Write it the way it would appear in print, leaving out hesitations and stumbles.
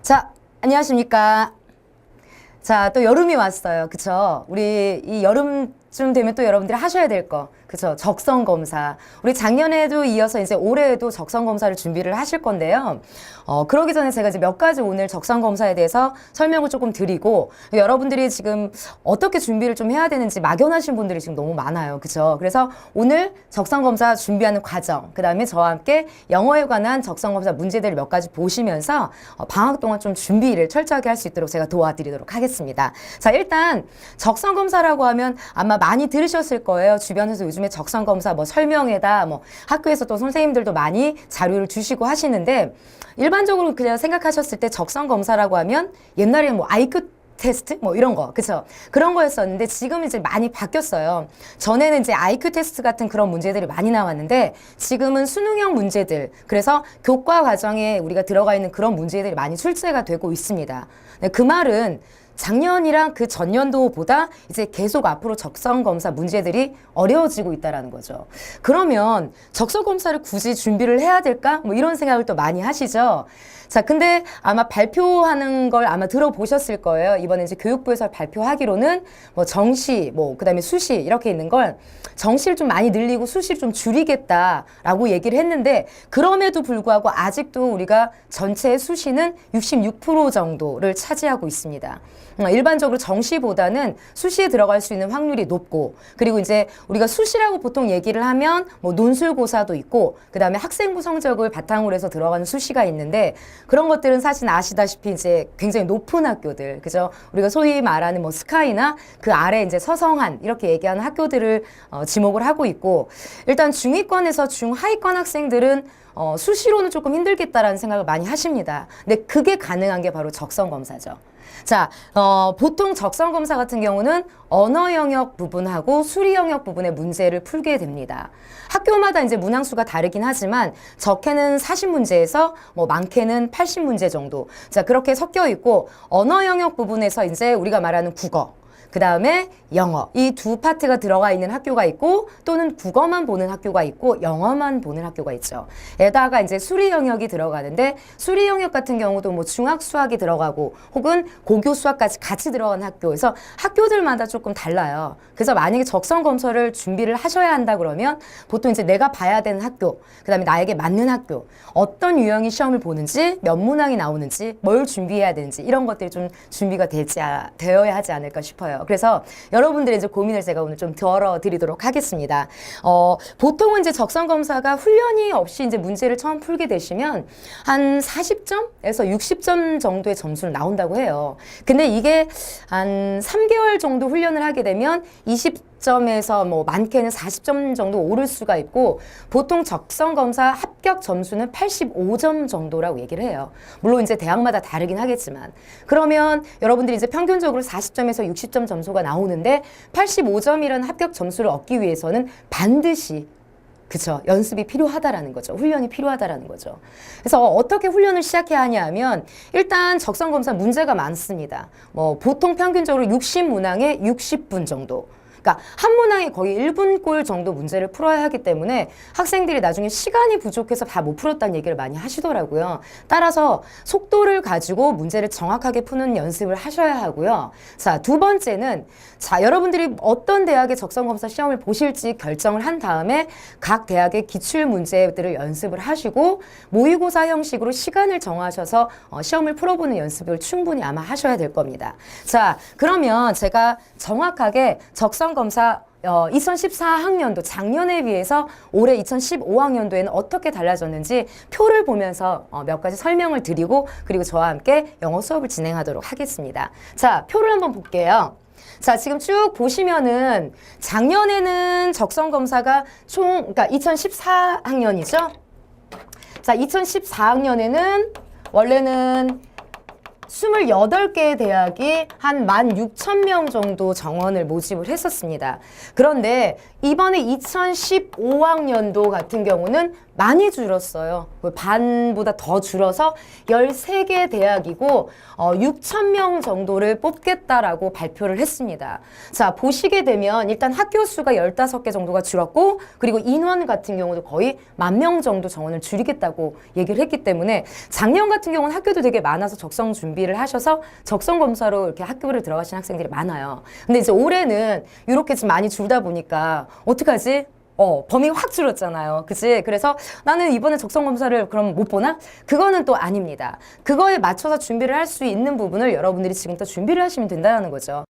자, 안녕하십니까. 자, 또 여름이 왔어요. 그쵸? 우리 이 여름쯤 되면 또 여러분들이 하셔야 될 거. 그쵸? 적성검사. 우리 작년에도 이어서 이제 올해에도 적성검사를 준비를 하실 건데요. 그러기 전에 제가 이제 몇 가지 오늘 적성검사에 대해서 설명을 조금 드리고, 여러분들이 지금 어떻게 준비를 좀 해야 되는지 막연하신 분들이 지금 너무 많아요. 그쵸? 그래서 오늘 적성검사 준비하는 과정, 그 다음에 저와 함께 영어에 관한 적성검사 문제들을 몇 가지 보시면서 방학 동안 좀 준비를 철저하게 할 수 있도록 제가 도와드리도록 하겠습니다. 자, 일단 적성검사라고 하면 아마 많이 들으셨을 거예요. 주변에서 요즘에 적성검사 뭐 설명회다, 뭐 학교에서 또 선생님들도 많이 자료를 주시고 하시는데, 일반적으로 그냥 생각하셨을 때 적성검사라고 하면 옛날에는 뭐 IQ 테스트? 뭐 이런 거, 그쵸? 그런 거였었는데 지금 이제 많이 바뀌었어요. 전에는 이제 IQ 테스트 같은 그런 문제들이 많이 나왔는데 지금은 수능형 문제들, 그래서 교과 과정에 우리가 들어가 있는 그런 문제들이 많이 출제가 되고 있습니다. 네, 그 말은 작년이랑 그 전년도보다 이제 계속 앞으로 적성검사 문제들이 어려워지고 있다는 거죠. 그러면 적성검사를 굳이 준비를 해야 될까? 뭐 이런 생각을 또 많이 하시죠. 자, 근데 아마 발표하는 걸 아마 들어보셨을 거예요. 이번에 이제 교육부에서 발표하기로는 뭐 정시, 뭐 그다음에 수시 이렇게 있는 걸 정시를 좀 많이 늘리고 수시를 좀 줄이겠다라고 얘기를 했는데, 그럼에도 불구하고 아직도 우리가 전체 수시는 66% 정도를 차지하고 있습니다. 일반적으로 정시보다는 수시에 들어갈 수 있는 확률이 높고, 그리고 이제 우리가 수시라고 보통 얘기를 하면 뭐 논술고사도 있고, 그 다음에 학생부 성적을 바탕으로 해서 들어가는 수시가 있는데, 그런 것들은 사실 아시다시피 이제 굉장히 높은 학교들, 그죠? 우리가 소위 말하는 뭐 스카이나 그 아래 이제 서성한 이렇게 얘기하는 학교들을 지목을 하고 있고, 일단 중위권에서 중하위권 학생들은 수시로는 조금 힘들겠다라는 생각을 많이 하십니다. 근데 그게 가능한 게 바로 적성검사죠. 자, 보통 적성검사 같은 경우는 언어 영역 부분하고 수리 영역 부분의 문제를 풀게 됩니다. 학교마다 이제 문항수가 다르긴 하지만 적게는 40문제에서 뭐 많게는 80문제 정도. 자, 그렇게 섞여 있고, 언어 영역 부분에서 이제 우리가 말하는 국어, 그 다음에 영어, 이 두 파트가 들어가 있는 학교가 있고, 또는 국어만 보는 학교가 있고 영어만 보는 학교가 있죠. 에다가 이제 수리 영역이 들어가는데, 수리 영역 같은 경우도 뭐 중학 수학이 들어가고 혹은 고교 수학까지 같이 들어가는 학교에서 학교들마다 조금 달라요. 그래서 만약에 적성검사를 준비를 하셔야 한다 그러면 보통 이제 내가 봐야 되는 학교, 그 다음에 나에게 맞는 학교, 어떤 유형이 시험을 보는지, 몇 문항이 나오는지, 뭘 준비해야 되는지, 이런 것들이 좀 준비가 되어야 하지 않을까 싶어요. 그래서 여러분들의 이제 고민을 제가 오늘 좀 덜어드리도록 하겠습니다. 보통은 이제 적성검사가 훈련이 없이 이제 문제를 처음 풀게 되시면 한 40점에서 60점 정도의 점수를 나온다고 해요. 근데 이게 한 3개월 정도 훈련을 하게 되면 20점에서 뭐 많게는 40점 정도 오를 수가 있고, 보통 적성검사 합격 점수는 85점 정도라고 얘기를 해요. 물론 이제 대학마다 다르긴 하겠지만, 그러면 여러분들이 이제 평균적으로 40점에서 60점 점수가 나오는데 85점이라는 합격 점수를 얻기 위해서는 반드시, 그쵸, 연습이 필요하다라는 거죠. 훈련이 필요하다라는 거죠. 그래서 어떻게 훈련을 시작해야 하냐 하면, 일단 적성검사 문제가 많습니다. 뭐 보통 평균적으로 60문항에 60분 정도. 그러니까 한 문항에 거의 1분꼴 정도 문제를 풀어야 하기 때문에 학생들이 나중에 시간이 부족해서 다 못 풀었다는 얘기를 많이 하시더라고요. 따라서 속도를 가지고 문제를 정확하게 푸는 연습을 하셔야 하고요. 자, 두 번째는, 자, 여러분들이 어떤 대학의 적성검사 시험을 보실지 결정을 한 다음에 각 대학의 기출 문제들을 연습을 하시고 모의고사 형식으로 시간을 정하셔서 시험을 풀어보는 연습을 충분히 아마 하셔야 될 겁니다. 자, 그러면 제가 정확하게 적성검사 2014학년도 작년에 비해서 올해 2015학년도에는 어떻게 달라졌는지 표를 보면서 몇 가지 설명을 드리고, 그리고 저와 함께 영어 수업을 진행하도록 하겠습니다. 자, 표를 한번 볼게요. 자, 지금 쭉 보시면은 작년에는 적성검사가 그러니까 2014학년이죠. 자, 2014학년에는 원래는 28개의 대학이 한 16,000명 정도 정원을 모집을 했었습니다. 그런데 이번에 2015학년도 같은 경우는 많이 줄었어요. 반보다 더 줄어서 13개 대학이고 6천 명 정도를 뽑겠다라고 발표를 했습니다. 자, 보시게 되면 일단 학교 수가 15개 정도가 줄었고 그리고 인원 같은 경우도 거의 10,000명 정도 정원을 줄이겠다고 얘기를 했기 때문에 작년 같은 경우는 학교도 되게 많아서 적성 준비를 하셔서 적성 검사로 이렇게 학교를 들어가신 학생들이 많아요. 근데 이제 올해는 이렇게 좀 많이 줄다 보니까 어떡하지? 범위가 확 줄었잖아요. 그치? 그래서 나는 이번에 적성검사를 그럼 못 보나? 그거는 또 아닙니다. 그거에 맞춰서 준비를 할 수 있는 부분을 여러분들이 지금부터 준비를 하시면 된다는 거죠.